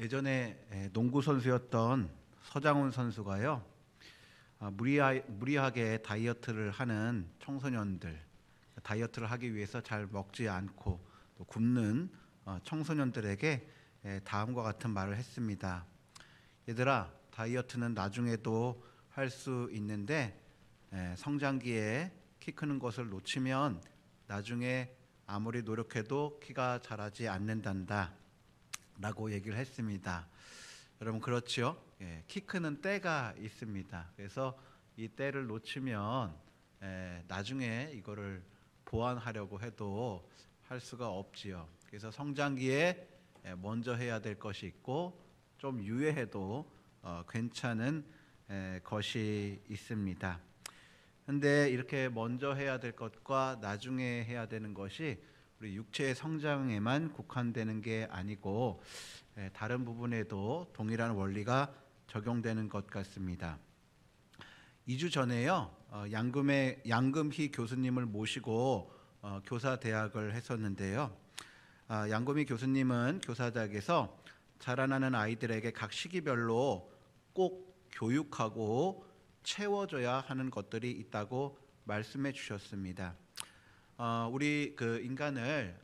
예전에 농구 선수였던 서장훈 선수가요, 무리하게 다이어트를 하는 청소년들, 다이어트를 하기 위해서 잘 먹지 않고 또 굶는 청소년들에게 다음과 같은 말을 했습니다. 얘들아, 다이어트는 나중에도 할 수 있는데 성장기에 키 크는 것을 놓치면 나중에 아무리 노력해도 키가 자라지 않는단다 라고 얘기를 했습니다. 여러분, 그렇죠? 키 크는 때가 있습니다. 그래서 이 때를 놓치면 나중에 이거를 보완하려고 해도 할 수가 없지요. 그래서 성장기에 먼저 해야 될 것이 있고 좀 유예해도 괜찮은 것이 있습니다. 근데 이렇게 먼저 해야 될 것과 나중에 해야 되는 것이 우리 육체의 성장에만 국한되는 게 아니고 다른 부분에도 동일한 원리가 적용되는 것 같습니다. 2주 전에요, 양금희 교수님을 모시고 교사 대학을 했었는데요. 양금희 교수님은 교사대학에서 자라나는 아이들에게 각 시기별로 꼭 교육하고 채워줘야 하는 것들이 있다고 말씀해 주셨습니다. 우리 인간을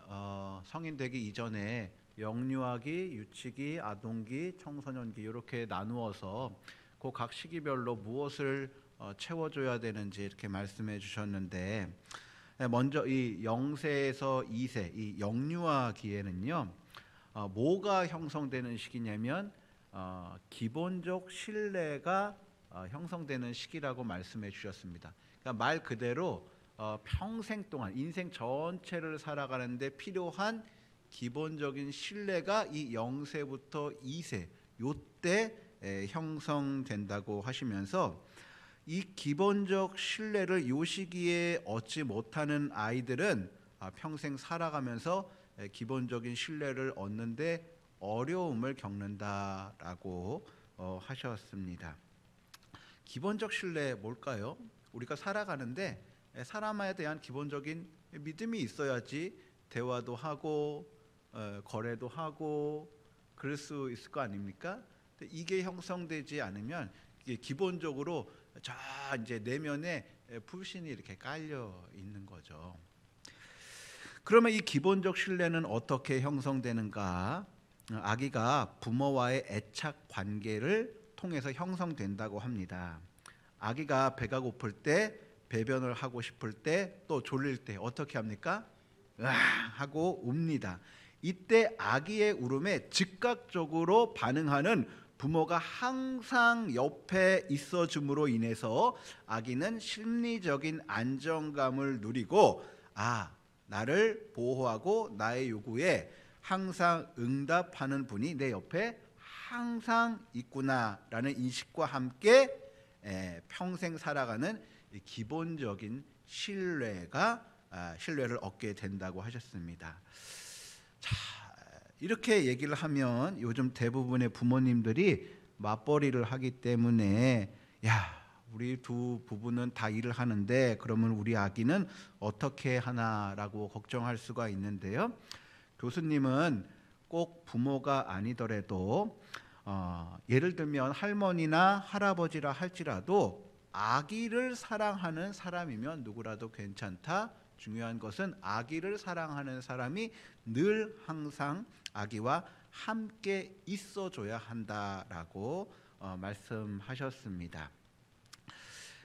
성인 되기 이전에 영유아기, 유치기, 아동기, 청소년기 이렇게 나누어서 그 각 시기별로 무엇을 채워줘야 되는지 이렇게 말씀해 주셨는데, 먼저 이 0세에서 2세 이 영유아기에는요, 뭐가 형성되는 시기냐면 기본적 신뢰가 형성되는 시기라고 말씀해 주셨습니다. 그러니까 말 그대로 평생 동안 인생 전체를 살아가는데 필요한 기본적인 신뢰가 이 0세부터 2세 요때 형성된다고 하시면서, 이 기본적 신뢰를 요 시기에 얻지 못하는 아이들은 평생 살아가면서 기본적인 신뢰를 얻는데 어려움을 겪는다라고 하셨습니다. 기본적 신뢰 뭘까요? 우리가 살아가는데 사람에 대한 기본적인 믿음이 있어야지 대화도 하고 거래도 하고 그럴 수 있을 거 아닙니까? 이게 형성되지 않으면 이게 기본적으로 이제 내면에 불신이 이렇게 깔려 있는 거죠. 그러면 이 기본적 신뢰는 어떻게 형성되는가? 아기가 부모와의 애착 관계를 통해서 형성된다고 합니다. 아기가 배가 고플 때, 배변을 하고 싶을 때, 또 졸릴 때 어떻게 합니까? 하고 웁니다. 이때 아기의 울음에 즉각적으로 반응하는 부모가 항상 옆에 있어 줌으로 인해서 아기는 심리적인 안정감을 누리고, 나를 보호하고 나의 요구에 항상 응답하는 분이 내 옆에 항상 있구나라는 인식과 함께 평생 살아가는 기본적인 신뢰를 얻게 된다고 하셨습니다. 자, 이렇게 얘기를 하면 요즘 대부분의 부모님들이 맞벌이를 하기 때문에, 우리 두 부부는 다 일을 하는데 그러면 우리 아기는 어떻게 하나라고 걱정할 수가 있는데요. 교수님은 꼭 부모가 아니더라도 예를 들면 할머니나 할아버지라 할지라도 아기를 사랑하는 사람이면 누구라도 괜찮다. 중요한 것은 아기를 사랑하는 사람이 늘 항상 아기와 함께 있어줘야 한다라고 말씀하셨습니다.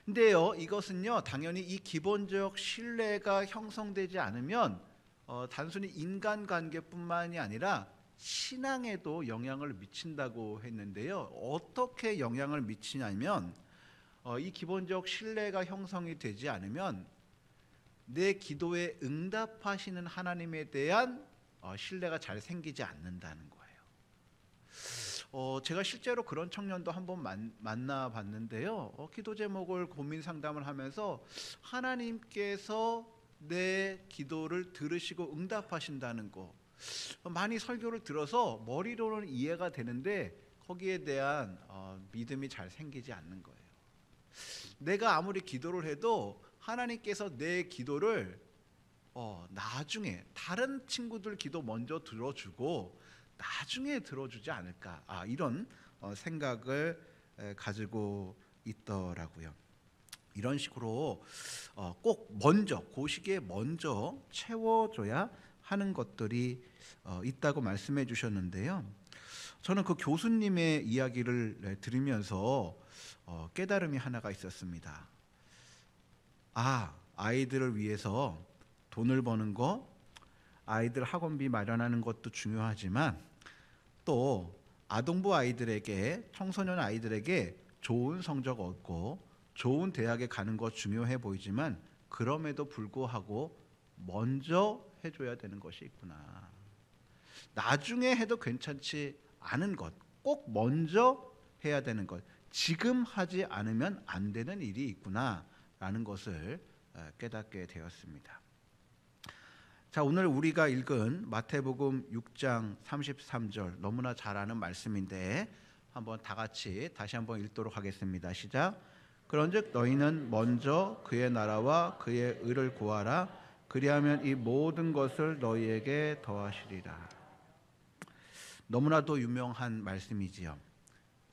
근데요, 이것은요 당연히 이 기본적 신뢰가 형성되지 않으면 단순히 인간관계뿐만이 아니라 신앙에도 영향을 미친다고 했는데요. 어떻게 영향을 미치냐면 이 기본적 신뢰가 형성이 되지 않으면 내 기도에 응답하시는 하나님에 대한 신뢰가 잘 생기지 않는다는 거예요. 제가 실제로 그런 청년도 한번 만나봤는데요. 기도 제목을 고민 상담을 하면서 하나님께서 내 기도를 들으시고 응답하신다는 거, 많이 설교를 들어서 머리로는 이해가 되는데 거기에 대한 믿음이 잘 생기지 않는 거예요. 내가 아무리 기도를 해도 하나님께서 내 기도를 나중에 다른 친구들 기도 먼저 들어주고 나중에 들어주지 않을까, 이런 생각을 가지고 있더라고요. 이런 식으로 꼭 먼저, 그 시기에 먼저 채워줘야 하는 것들이 있다고 말씀해 주셨는데요. 저는 그 교수님의 이야기를 들으면서 깨달음이 하나가 있었습니다. 아이들을 위해서 돈을 버는 거, 아이들 학원비 마련하는 것도 중요하지만 또 아동부 아이들에게, 청소년 아이들에게 좋은 성적 얻고 좋은 대학에 가는 거 중요해 보이지만 그럼에도 불구하고 먼저 해줘야 되는 것이 있구나. 나중에 해도 괜찮지 않은 것, 꼭 먼저 해야 되는 것, 지금 하지 않으면 안 되는 일이 있구나라는 것을 깨닫게 되었습니다. 자, 오늘 우리가 읽은 마태복음 6장 33절 너무나 잘 아는 말씀인데 한번 다 같이 다시 한번 읽도록 하겠습니다. 시작. 그런즉 너희는 먼저 그의 나라와 그의 의를 구하라. 그리하면 이 모든 것을 너희에게 더하시리라. 너무나도 유명한 말씀이지요.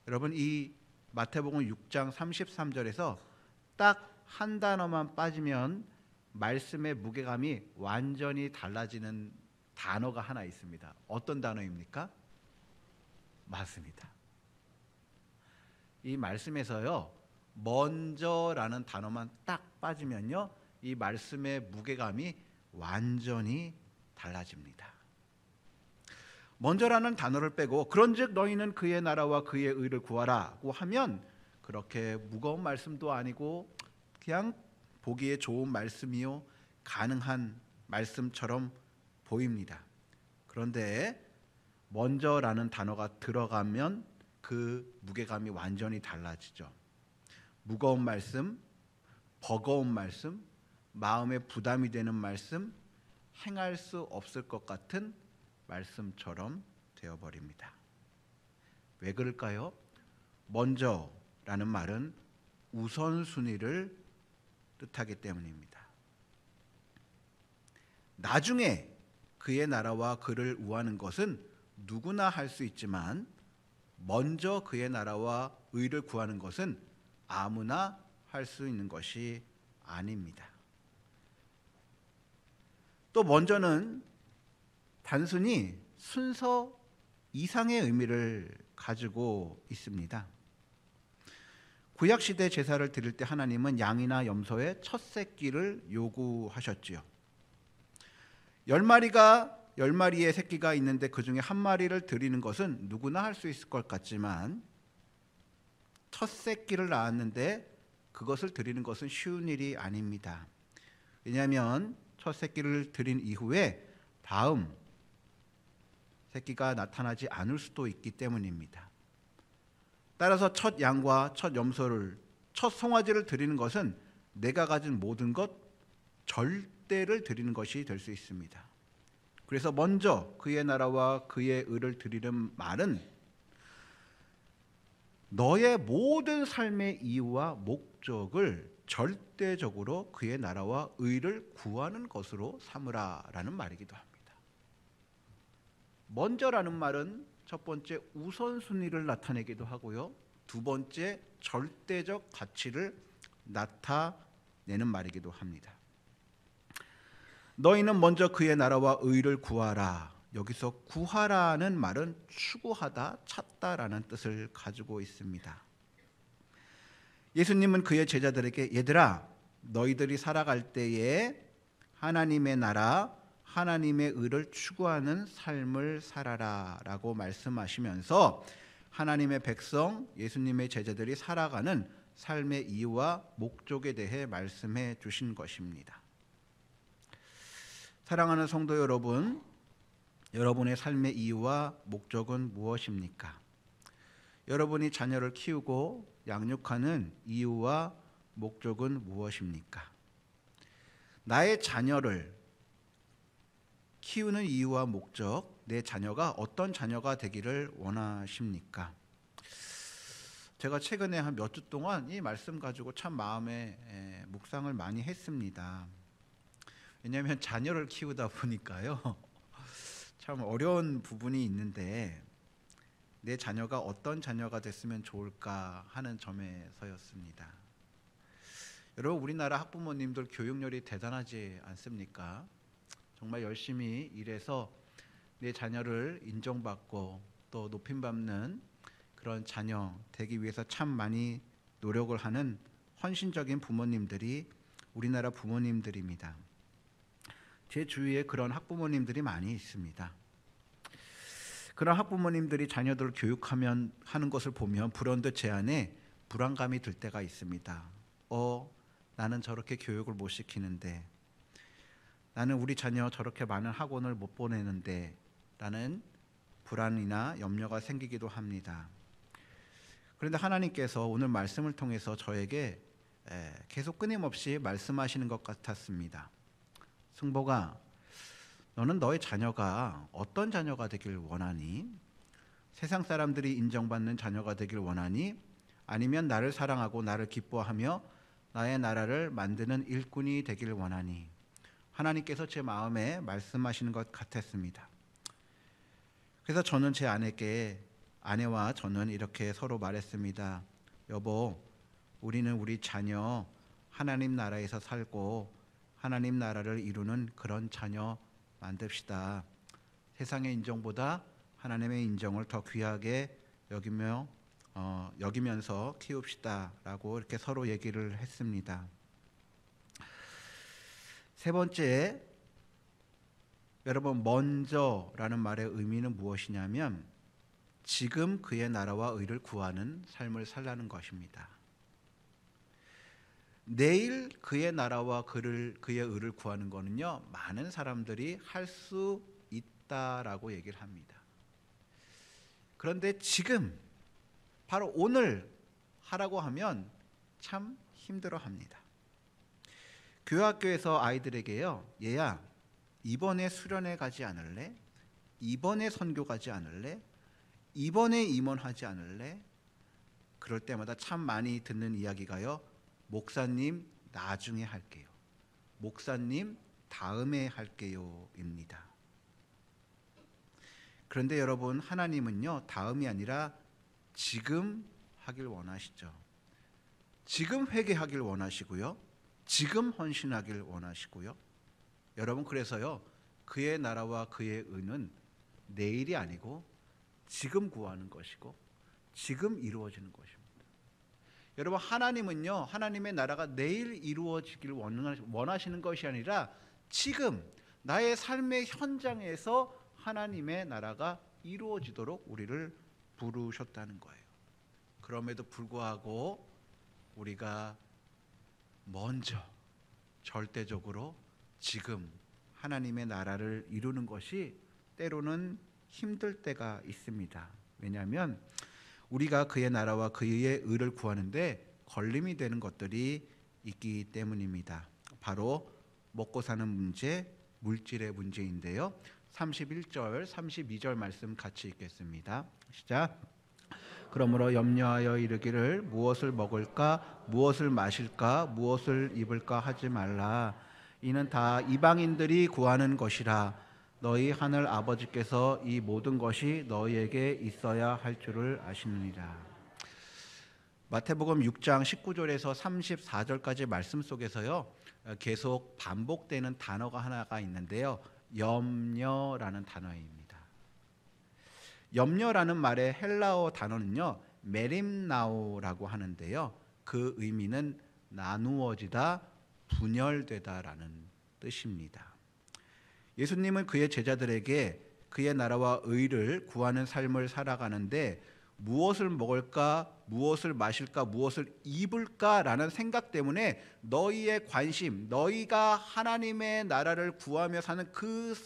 여러분, 이 마태복음 6장 33절에서 딱 한 단어만 빠지면 말씀의 무게감이 완전히 달라지는 단어가 하나 있습니다. 어떤 단어입니까? 맞습니다. 이 말씀에서요, 먼저라는 단어만 딱 빠지면요, 이 말씀의 무게감이 완전히 달라집니다. 먼저라는 단어를 빼고 그런즉 너희는 그의 나라와 그의 의를 구하라고 하면 그렇게 무거운 말씀도 아니고 그냥 보기에 좋은 말씀이요, 가능한 말씀처럼 보입니다. 그런데 먼저라는 단어가 들어가면 그 무게감이 완전히 달라지죠. 무거운 말씀, 버거운 말씀, 마음에 부담이 되는 말씀, 행할 수 없을 것 같은 말씀처럼 되어버립니다. 왜 그럴까요? 먼저라는 말은 우선순위를 뜻하기 때문입니다. 나중에 그의 나라와 그를 구하는 것은 누구나 할 수 있지만 먼저 그의 나라와 의를 구하는 것은 아무나 할 수 있는 것이 아닙니다. 또 먼저는 단순히 순서 이상의 의미를 가지고 있습니다. 구약시대 제사를 드릴 때 하나님은 양이나 염소의 첫 새끼를 요구하셨지요. 10마리의 새끼가 있는데 그 중에 한 마리를 드리는 것은 누구나 할 수 있을 것 같지만 첫 새끼를 낳았는데 그것을 드리는 것은 쉬운 일이 아닙니다. 왜냐하면 첫 새끼를 드린 이후에 다음 새끼가 나타나지 않을 수도 있기 때문입니다. 따라서 첫 양과 첫 염소를, 첫 송아지를 드리는 것은 내가 가진 모든 것, 절대를 드리는 것이 될 수 있습니다. 그래서 먼저 그의 나라와 그의 의를 드리는 말은 너의 모든 삶의 이유와 목적을 절대적으로 그의 나라와 의를 구하는 것으로 삼으라라는 말이기도 합니다. 먼저라는 말은 첫 번째 우선순위를 나타내기도 하고요, 두 번째 절대적 가치를 나타내는 말이기도 합니다. 너희는 먼저 그의 나라와 의를 구하라. 여기서 구하라는 말은 추구하다, 찾다라는 뜻을 가지고 있습니다. 예수님은 그의 제자들에게 얘들아, 너희들이 살아갈 때에 하나님의 나라, 하나님의 의를 추구하는 삶을 살아라 라고 말씀하시면서 하나님의 백성, 예수님의 제자들이 살아가는 삶의 이유와 목적에 대해 말씀해 주신 것입니다. 사랑하는 성도 여러분, 여러분의 삶의 이유와 목적은 무엇입니까? 여러분이 자녀를 키우고 양육하는 이유와 목적은 무엇입니까? 나의 자녀를 키우는 이유와 목적, 내 자녀가 어떤 자녀가 되기를 원하십니까? 제가 최근에 한 몇 주 동안 이 말씀 가지고 참 마음에 묵상을 많이 했습니다. 왜냐하면 자녀를 키우다 보니까요, 참 어려운 부분이 있는데 내 자녀가 어떤 자녀가 됐으면 좋을까 하는 점에서였습니다. 여러분, 우리나라 학부모님들 교육열이 대단하지 않습니까? 정말 열심히 일해서 내 자녀를 인정받고 또 높임받는 그런 자녀 되기 위해서 참 많이 노력을 하는 헌신적인 부모님들이 우리나라 부모님들입니다. 제 주위에 그런 학부모님들이 많이 있습니다. 그런 학부모님들이 자녀들을 교육하면 하는 것을 보면 불현듯 제 안에 불안감이 들 때가 있습니다. 나는 저렇게 교육을 못 시키는데, 나는 우리 자녀 저렇게 많은 학원을 못 보내는데 라는 불안이나 염려가 생기기도 합니다. 그런데 하나님께서 오늘 말씀을 통해서 저에게 계속 끊임없이 말씀하시는 것 같았습니다. 승복아, 너는 너의 자녀가 어떤 자녀가 되길 원하니? 세상 사람들이 인정받는 자녀가 되길 원하니? 아니면 나를 사랑하고 나를 기뻐하며 나의 나라를 만드는 일꾼이 되길 원하니? 하나님께서 제 마음에 말씀하시는 것 같았습니다. 그래서 저는 제 아내와 저는 이렇게 서로 말했습니다. 여보, 우리는 우리 자녀 하나님 나라에서 살고 하나님 나라를 이루는 그런 자녀 만듭시다. 세상의 인정보다 하나님의 인정을 더 귀하게 여기면서 키웁시다라고 이렇게 서로 얘기를 했습니다. 세 번째, 여러분, 먼저라는 말의 의미는 무엇이냐면 지금 그의 나라와 의를 구하는 삶을 살라는 것입니다. 내일 그의 나라와 그의 의를 구하는 거는요, 많은 사람들이 할 수 있다라고 얘기를 합니다. 그런데 지금 바로 오늘 하라고 하면 참 힘들어합니다. 교회학교에서 아이들에게요, 얘야, 이번에 수련회 가지 않을래? 이번에 선교 가지 않을래? 이번에 임원하지 않을래? 그럴 때마다 참 많이 듣는 이야기가요, 목사님 나중에 할게요, 목사님 다음에 할게요 입니다. 그런데 여러분, 하나님은요, 다음이 아니라 지금 하길 원하시죠. 지금 회개하길 원하시고요, 지금 헌신하길 원하시고요. 여러분, 그래서요, 그의 나라와 그의 의는 내일이 아니고 지금 구하는 것이고 지금 이루어지는 것입니다. 여러분, 하나님은요, 하나님의 나라가 내일 이루어지길 원하시는 것이 아니라 지금 나의 삶의 현장에서 하나님의 나라가 이루어지도록 우리를 부르셨다는 거예요. 그럼에도 불구하고 우리가 먼저 절대적으로 지금 하나님의 나라를 이루는 것이 때로는 힘들 때가 있습니다. 왜냐하면 우리가 그의 나라와 그의 의를 구하는데 걸림이 되는 것들이 있기 때문입니다. 바로 먹고 사는 문제, 물질의 문제인데요. 31절, 32절 말씀 같이 읽겠습니다. 시작. 그러므로 염려하여 이르기를 무엇을 먹을까, 무엇을 마실까, 무엇을 입을까 하지 말라. 이는 다 이방인들이 구하는 것이라. 너희 하늘 아버지께서 이 모든 것이 너희에게 있어야 할 줄을 아시느니라. 마태복음 6장 19절에서 34절까지 말씀 속에서요, 계속 반복되는 단어가 하나가 있는데요, 염려라는 단어입니다. 염려라는 말의 헬라어 단어는요, 메림나오라고 하는데요, 그 의미는 나누어지다, 분열되다라는 뜻입니다. 예수님은 그의 제자들에게 그의 나라와 의를 구하는 삶을 살아가는데 무엇을 먹을까, 무엇을 마실까, 무엇을 입을까라는 생각 때문에 너희의 관심, 너희가 하나님의 나라를 구하며 사는 그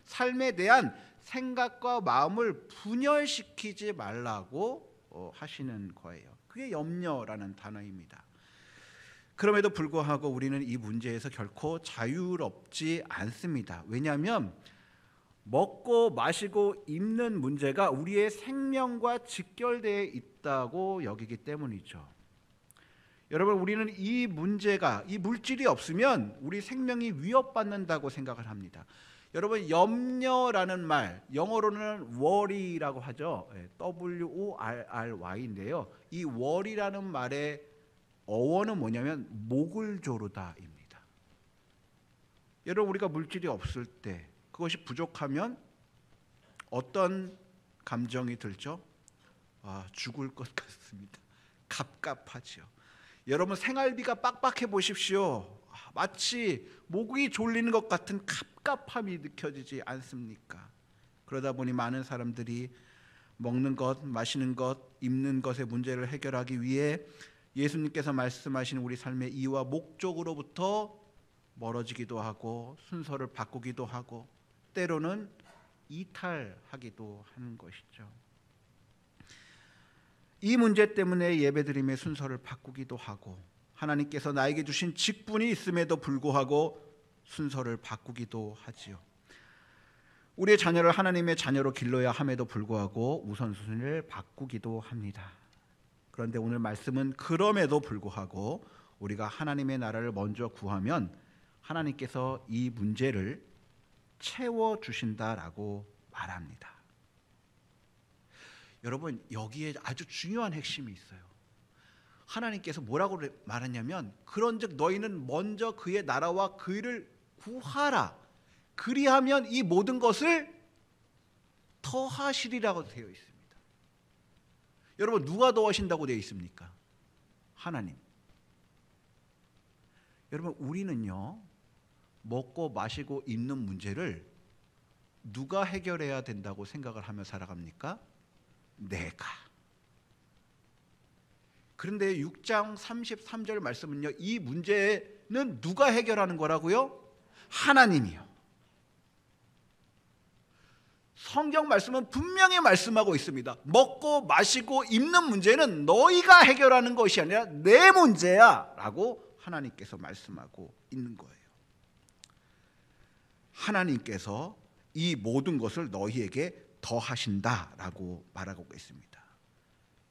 삶에 대한 생각과 마음을 분열시키지 말라고 하시는 거예요. 그게 염려라는 단어입니다. 그럼에도 불구하고 우리는 이 문제에서 결코 자유롭지 않습니다. 왜냐하면 먹고 마시고 입는 문제가 우리의 생명과 직결되어 있다고 여기기 때문이죠. 여러분, 우리는 이 문제가, 이 물질이 없으면 우리 생명이 위협받는다고 생각을 합니다. 여러분 염려라는 말 영어로는 worry라고 하죠. WORRY인데요. 이 worry라는 말의 어원은 뭐냐면 목을 조르다입니다. 여러분 우리가 물질이 없을 때 그것이 부족하면 어떤 감정이 들죠? 죽을 것 같습니다. 갑갑하죠. 여러분 생활비가 빡빡해 보십시오. 마치 목이 졸리는 것 같은 갑갑함이 느껴지지 않습니까? 그러다 보니 많은 사람들이 먹는 것, 마시는 것, 입는 것의 문제를 해결하기 위해 예수님께서 말씀하신 우리 삶의 이유와 목적으로부터 멀어지기도 하고 순서를 바꾸기도 하고 때로는 이탈하기도 하는 것이죠. 이 문제 때문에 예배드림의 순서를 바꾸기도 하고 하나님께서 나에게 주신 직분이 있음에도 불구하고 순서를 바꾸기도 하지요. 우리의 자녀를 하나님의 자녀로 길러야 함에도 불구하고 우선순위를 바꾸기도 합니다. 그런데 오늘 말씀은 그럼에도 불구하고 우리가 하나님의 나라를 먼저 구하면 하나님께서 이 문제를 채워주신다라고 말합니다. 여러분 여기에 아주 중요한 핵심이 있어요. 하나님께서 뭐라고 말하냐면 그런즉 너희는 먼저 그의 나라와 그 일을 구하라. 그리하면 이 모든 것을 더하시리라고 되어 있습니다. 여러분 누가 더하신다고 되어 있습니까? 하나님. 여러분 우리는요 먹고 마시고 입는 문제를 누가 해결해야 된다고 생각을 하며 살아갑니까? 내가. 그런데 6장 33절 말씀은요 이 문제는 누가 해결하는 거라고요? 하나님이요. 성경 말씀은 분명히 말씀하고 있습니다. 먹고 마시고 입는 문제는 너희가 해결하는 것이 아니라 내 문제야 라고 하나님께서 말씀하고 있는 거예요. 하나님께서 이 모든 것을 너희에게 더하신다라고 말하고 있습니다.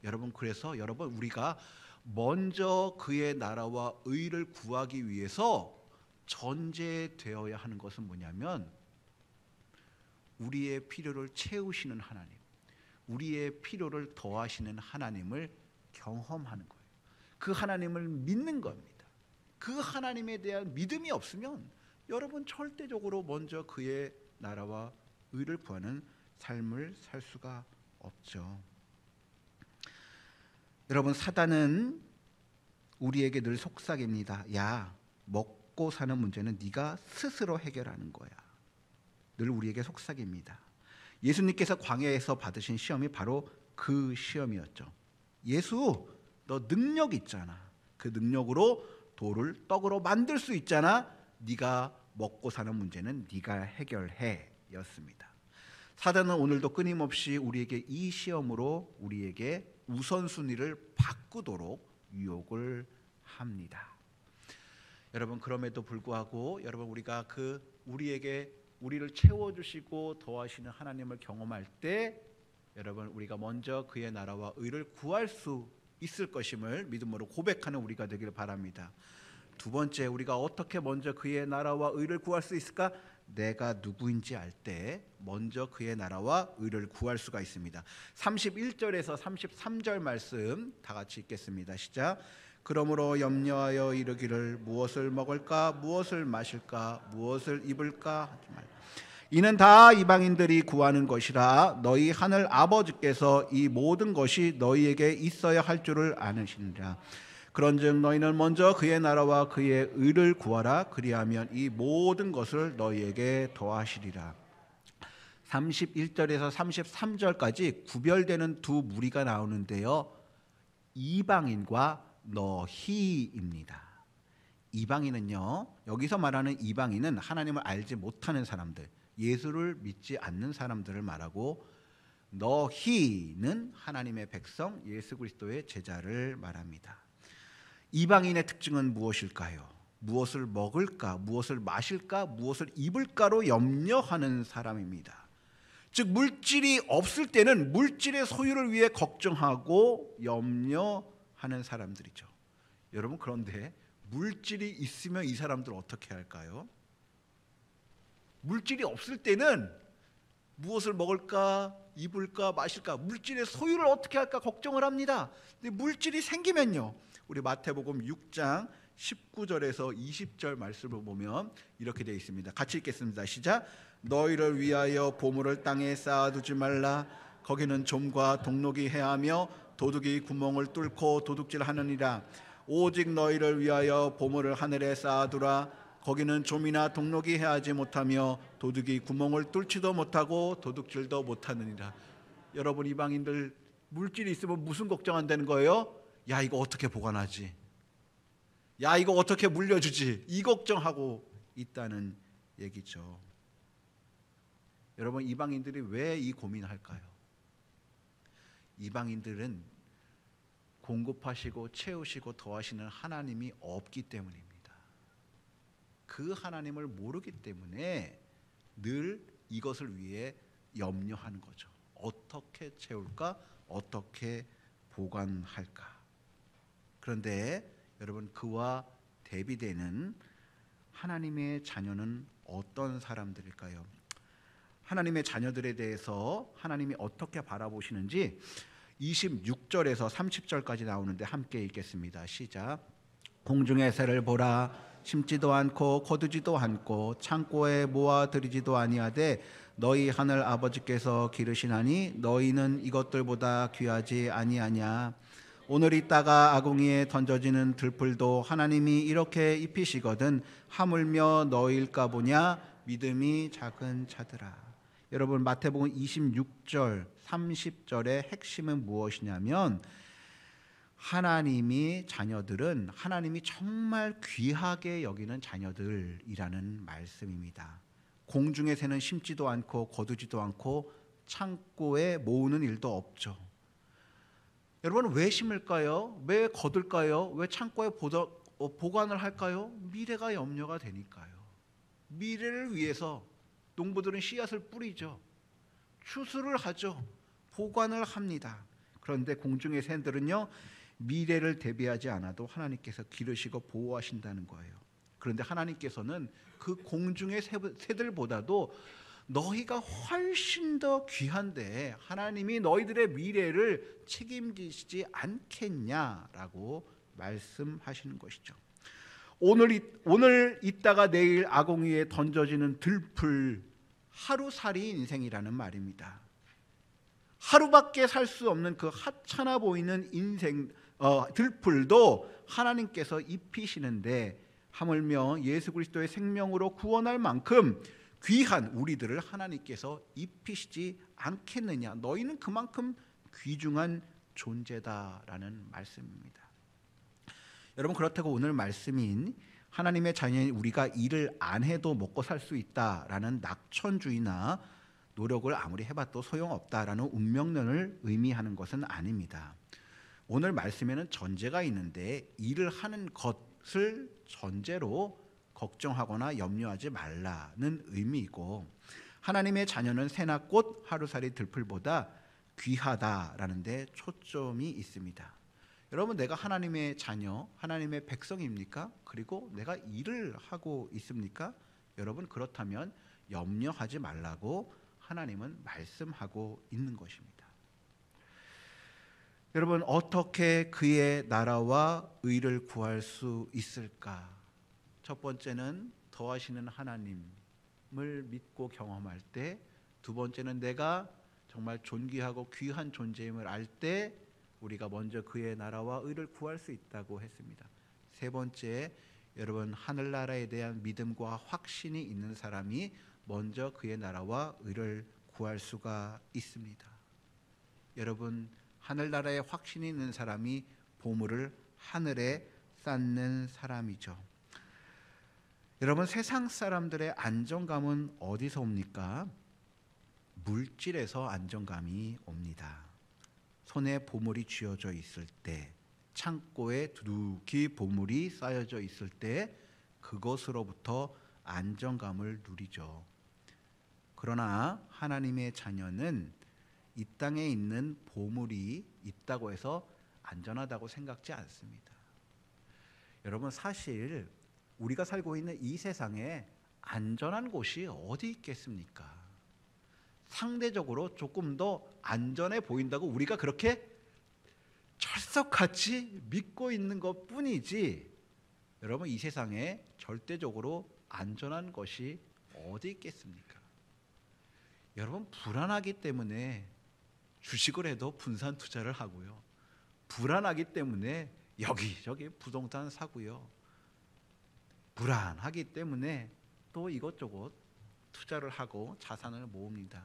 여러분 그래서 여러분 우리가 먼저 그의 나라와 의를 구하기 위해서 전제되어야 하는 것은 뭐냐면 우리의 필요를 채우시는 하나님, 우리의 필요를 더하시는 하나님을 경험하는 거예요. 그 하나님을 믿는 겁니다. 그 하나님에 대한 믿음이 없으면 여러분 절대적으로 먼저 그의 나라와 의를 구하는 삶을 살 수가 없죠. 여러분 사단은 우리에게 늘 속삭입니다. 야, 먹고 사는 문제는 네가 스스로 해결하는 거야. 늘 우리에게 속삭입니다. 예수님께서 광야에서 받으신 시험이 바로 그 시험이었죠. 예수, 너 능력 있잖아. 그 능력으로 돌을 떡으로 만들 수 있잖아. 네가 먹고 사는 문제는 네가 해결해 였습니다. 사단은 오늘도 끊임없이 우리에게 이 시험으로 우리에게 우선순위를 바꾸도록 유혹을 합니다. 여러분 그럼에도 불구하고 여러분 우리가 우리를 채워주시고 도와주시는 하나님을 경험할 때 여러분 우리가 먼저 그의 나라와 의를 구할 수 있을 것임을 믿음으로 고백하는 우리가 되길 바랍니다. 두 번째, 우리가 어떻게 먼저 그의 나라와 의를 구할 수 있을까? 내가 누구인지 알 때 먼저 그의 나라와 의를 구할 수가 있습니다. 31절에서 33절 말씀 다 같이 읽겠습니다. 시작. 그러므로 염려하여 이르기를 무엇을 먹을까 무엇을 마실까 무엇을 입을까 하지 말라. 이는 다 이방인들이 구하는 것이라 너희 하늘 아버지께서 이 모든 것이 너희에게 있어야 할 줄을 아느시니라. 그런즉 너희는 먼저 그의 나라와 그의 의를 구하라. 그리하면 이 모든 것을 너희에게 더하시리라. 31절에서 33절까지 구별되는 두 무리가 나오는데요. 이방인과 너희입니다. 이방인은요, 여기서 말하는 이방인은 하나님을 알지 못하는 사람들, 예수를 믿지 않는 사람들을 말하고, 너희는 하나님의 백성 예수 그리스도의 제자를 말합니다. 이방인의 특징은 무엇일까요? 무엇을 먹을까, 무엇을 마실까, 무엇을 입을까로 염려하는 사람입니다. 즉 물질이 없을 때는 물질의 소유를 위해 걱정하고 염려하는 사람들이죠. 여러분 그런데 물질이 있으면 이 사람들 어떻게 할까요? 물질이 없을 때는 무엇을 먹을까, 입을까, 마실까, 물질의 소유를 어떻게 할까 걱정을 합니다. 근데 물질이 생기면요, 우리 마태복음 6장 19절에서 20절 말씀을 보면 이렇게 되어 있습니다. 같이 읽겠습니다. 시작. 너희를 위하여 보물을 땅에 쌓아두지 말라. 거기는 좀과 동록이 해하며 도둑이 구멍을 뚫고 도둑질하느니라. 오직 너희를 위하여 보물을 하늘에 쌓아두라. 거기는 좀이나 동록이 해하지 못하며 도둑이 구멍을 뚫지도 못하고 도둑질도 못하느니라. 여러분, 이방인들 물질이 있으면 무슨 걱정한다는 거예요? 야, 이거 어떻게 보관하지? 야, 이거 어떻게 물려주지? 이 걱정하고 있다는 얘기죠. 여러분, 이방인들이 왜 이 고민할까요? 이방인들은 공급하시고 채우시고 더하시는 하나님이 없기 때문입니다. 그 하나님을 모르기 때문에 늘 이것을 위해 염려하는 거죠. 어떻게 채울까? 어떻게 보관할까? 그런데 여러분, 그와 대비되는 하나님의 자녀는 어떤 사람들일까요? 하나님의 자녀들에 대해서 하나님이 어떻게 바라보시는지 26절에서 30절까지 나오는데 함께 읽겠습니다. 시작. 공중의 새를 보라. 심지도 않고 거두지도 않고 창고에 모아들이지도 아니하되 너희 하늘 아버지께서 기르시나니 너희는 이것들보다 귀하지 아니하냐. 오늘 있다가 아궁이에 던져지는 들풀도 하나님이 이렇게 입히시거든 하물며 너희일까 보냐. 믿음이 작은 자들아. 여러분, 마태복음 26절 30절의 핵심은 무엇이냐면, 하나님이 자녀들은 하나님이 정말 귀하게 여기는 자녀들이라는 말씀입니다. 공중의 새는 심지도 않고 거두지도 않고 창고에 모으는 일도 없죠. 여러분, 왜 심을까요? 왜 거둘까요? 왜 창고에 보관을 할까요? 미래가 염려가 되니까요. 미래를 위해서 농부들은 씨앗을 뿌리죠. 추수를 하죠. 보관을 합니다. 그런데 공중의 새들은요, 미래를 대비하지 않아도 하나님께서 기르시고 보호하신다는 거예요. 그런데 하나님께서는 그 공중의 새들보다도 너희가 훨씬 더 귀한데 하나님이 너희들의 미래를 책임지시지 않겠냐라고 말씀하시는 것이죠. 오늘 있다가 내일 아궁이에 던져지는 들풀, 하루살이 인생이라는 말입니다. 하루밖에 살 수 없는 그 하찮아 보이는 인생 들풀도 하나님께서 입히시는데 하물며 예수 그리스도의 생명으로 구원할 만큼 귀한 우리들을 하나님께서 입히시지 않겠느냐. 너희는 그만큼 귀중한 존재다라는 말씀입니다. 여러분, 그렇다고 오늘 말씀인 하나님의 자녀인 우리가 일을 안 해도 먹고 살 수 있다라는 낙천주의나 노력을 아무리 해봐도 소용없다라는 운명론을 의미하는 것은 아닙니다. 오늘 말씀에는 전제가 있는데 일을 하는 것을 전제로 걱정하거나 염려하지 말라는 의미이고, 하나님의 자녀는 새나 꽃, 하루살이 들풀보다 귀하다라는 데 초점이 있습니다. 여러분, 내가 하나님의 자녀, 하나님의 백성입니까? 그리고 내가 일을 하고 있습니까? 여러분, 그렇다면 염려하지 말라고 하나님은 말씀하고 있는 것입니다. 여러분, 어떻게 그의 나라와 의를 구할 수 있을까? 첫 번째는 더하시는 하나님을 믿고 경험할 때, 두 번째는 내가 정말 존귀하고 귀한 존재임을 알 때 우리가 먼저 그의 나라와 의를 구할 수 있다고 했습니다. 세 번째, 여러분, 하늘나라에 대한 믿음과 확신이 있는 사람이 먼저 그의 나라와 의를 구할 수가 있습니다. 여러분, 하늘나라에 확신이 있는 사람이 보물을 하늘에 쌓는 사람이죠. 여러분, 세상 사람들의 안정감은 어디서 옵니까? 물질에서 안정감이 옵니다. 손에 보물이 쥐어져 있을 때, 창고에 두둑이 보물이 쌓여져 있을 때 그것으로부터 안정감을 누리죠. 그러나 하나님의 자녀는 이 땅에 있는 보물이 있다고 해서 안전하다고 생각지 않습니다. 여러분, 사실 우리가 살고 있는 이 세상에 안전한 곳이 어디 있겠습니까? 상대적으로 조금 더 안전해 보인다고 우리가 그렇게 철석같이 믿고 있는 것뿐이지, 여러분, 이 세상에 절대적으로 안전한 것이 어디 있겠습니까? 여러분, 불안하기 때문에 주식을 해도 분산 투자를 하고요, 불안하기 때문에 여기저기 부동산 사고요, 불안하기 때문에 또 이것저것 투자를 하고 자산을 모읍니다.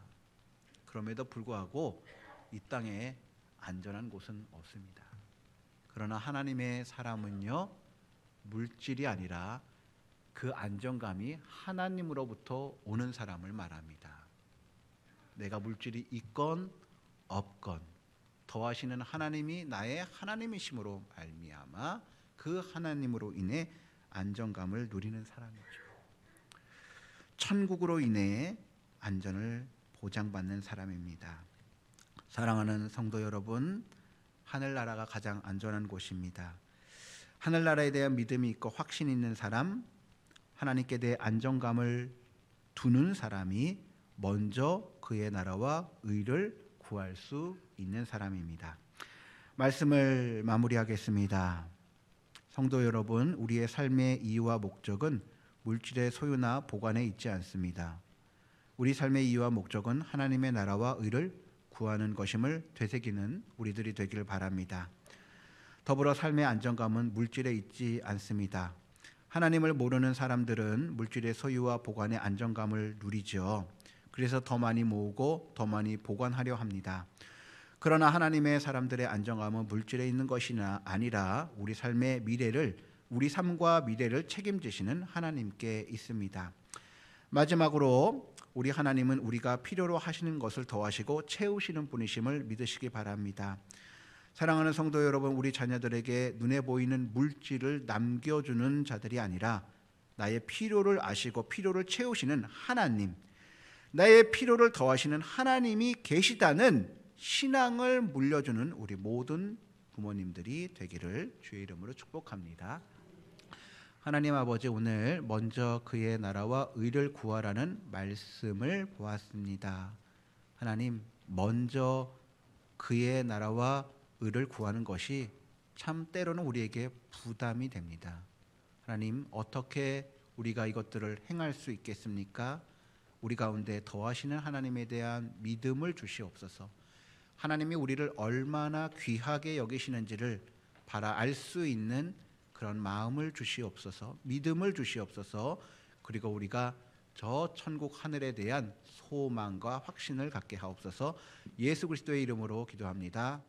그럼에도 불구하고 이 땅에 안전한 곳은 없습니다. 그러나 하나님의 사람은요, 물질이 아니라 그 안정감이 하나님으로부터 오는 사람을 말합니다. 내가 물질이 있건 없건 더하시는 하나님이 나의 하나님이심으로 말미암아 그 하나님으로 인해 안정감을 누리는 사람이죠. 천국으로 인해 안전을 보장받는 사람입니다. 사랑하는 성도 여러분, 하늘나라가 가장 안전한 곳입니다. 하늘나라에 대한 믿음이 있고 확신이 있는 사람, 하나님께 대해 안정감을 두는 사람이 먼저 그의 나라와 의를 구할 수 있는 사람입니다. 말씀을 마무리하겠습니다. 성도 여러분, 우리의 삶의 이유와 목적은 물질의 소유나 보관에 있지 않습니다. 우리 삶의 이유와 목적은 하나님의 나라와 의를 구하는 것임을 되새기는 우리들이 되기를 바랍니다. 더불어 삶의 안정감은 물질에 있지 않습니다. 하나님을 모르는 사람들은 물질의 소유와 보관의 안정감을 누리죠. 그래서 더 많이 모으고 더 많이 보관하려 합니다. 그러나 하나님의 사람들의 안정감은 물질에 있는 것이 아니라 우리 삶의 미래를, 우리 삶과 미래를 책임지시는 하나님께 있습니다. 마지막으로 우리 하나님은 우리가 필요로 하시는 것을 더하시고 채우시는 분이심을 믿으시기 바랍니다. 사랑하는 성도 여러분, 우리 자녀들에게 눈에 보이는 물질을 남겨주는 자들이 아니라 나의 필요를 아시고 필요를 채우시는 하나님, 나의 필요를 더하시는 하나님이 계시다는 신앙을 물려주는 우리 모든 부모님들이 되기를 주의 이름으로 축복합니다. 하나님 아버지, 오늘 먼저 그의 나라와 의를 구하라는 말씀을 보았습니다. 하나님, 먼저 그의 나라와 의를 구하는 것이 참 때로는 우리에게 부담이 됩니다. 하나님, 어떻게 우리가 이것들을 행할 수 있겠습니까? 우리 가운데 더하시는 하나님에 대한 믿음을 주시옵소서. 하나님이 우리를 얼마나 귀하게 여기시는지를 알 수 있는 그런 마음을 주시옵소서, 믿음을 주시옵소서. 그리고 우리가 저 천국 하늘에 대한 소망과 확신을 갖게 하옵소서. 예수 그리스도의 이름으로 기도합니다.